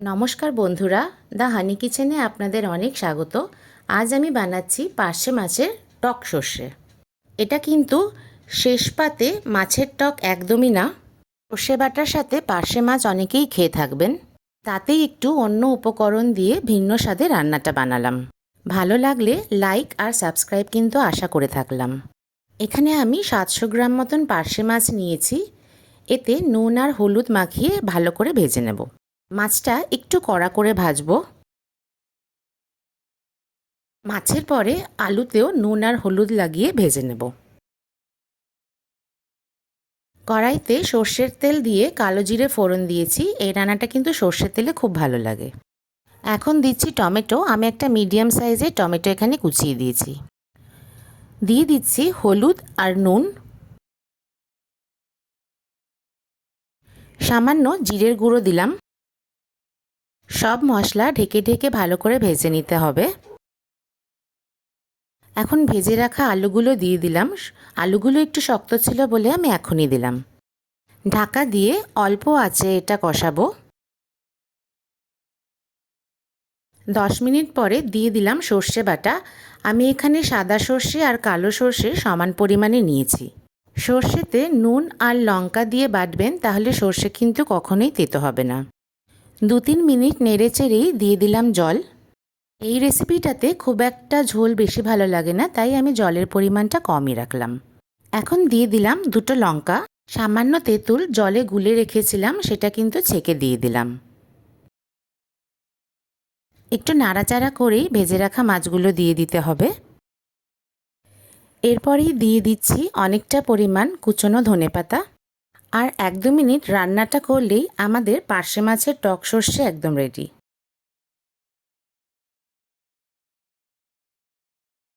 নমস্কার বন্ধুরা, দ্য হানি কিচেনে আপনাদের অনেক স্বাগত। আজ আমি বানাচ্ছি পার্শে মাছের টক সর্ষে। এটা কিন্তু শেষ পাতে মাছের টক একদমই না। সর্ষে বাটার সাথে পার্শে মাছ অনেকেই খেয়ে থাকবেন, তাতেই একটু অন্য উপকরণ দিয়ে ভিন্ন স্বাদে রান্নাটা বানালাম। ভালো লাগলে লাইক আর সাবস্ক্রাইব কিন্তু আশা করে থাকলাম। এখানে আমি 700 গ্রাম মতন পার্শে মাছ নিয়েছি। এতে নুন আর হলুদ মাখিয়ে ভালো করে ভেজে নেব। মাছটা একটু কড়া করে ভাজবো। মাছের পরে আলুতেও নুন আর হলুদ লাগিয়ে ভেজে নেব। কড়াইতে সর্ষের তেল দিয়ে কালো জিরে ফোড়ন দিয়েছি। এই রান্নাটা কিন্তু সর্ষের তেলে খুব ভালো লাগে। এখন দিচ্ছি টমেটো। আমি একটা মিডিয়াম সাইজের টমেটো এখানে কুচিয়ে দিয়েছি। দিয়ে দিচ্ছি হলুদ আর নুন, সামান্য জিরের গুঁড়ো দিলাম। সব মশলা ঢেকে ঢেকে ভালো করে ভেজে নিতে হবে। এখন ভেজে রাখা আলুগুলো দিয়ে দিলাম। আলুগুলো একটু শক্ত ছিল বলে আমি এখনই দিলাম। ঢাকা দিয়ে অল্প আঁচে এটা কষাবো। 10 মিনিট পরে দিয়ে দিলাম সর্ষে বাটা। আমি এখানে সাদা সর্ষে আর কালো সর্ষে সমান পরিমাণে নিয়েছি। সর্ষেতে নুন আর লঙ্কা দিয়ে বাটবেন, তাহলে সর্ষে কিন্তু কখনোই তেতো হবে না। 2-3 মিনিট নেড়ে চেড়েই দিয়ে দিলাম জল। এই রেসিপিটাতে খুব একটা ঝোল বেশি ভালো লাগে না, তাই আমি জলের পরিমাণটা কমই রাখলাম। এখন দিয়ে দিলাম 2টো লঙ্কা। সামান্য তেঁতুল জলে গুলে রেখেছিলাম, সেটা কিন্তু ছেঁকে দিয়ে দিলাম। একটু নাড়াচাড়া করেই ভেজে রাখা মাছগুলো দিয়ে দিতে হবে। এরপরেই দিয়ে দিচ্ছি অনেকটা পরিমাণ কুচনো ধনেপাতা। আর 1-2 মিনিট রান্নাটা করলেই আমাদের পার্শে মাছের টক সর্ষে একদম রেডি।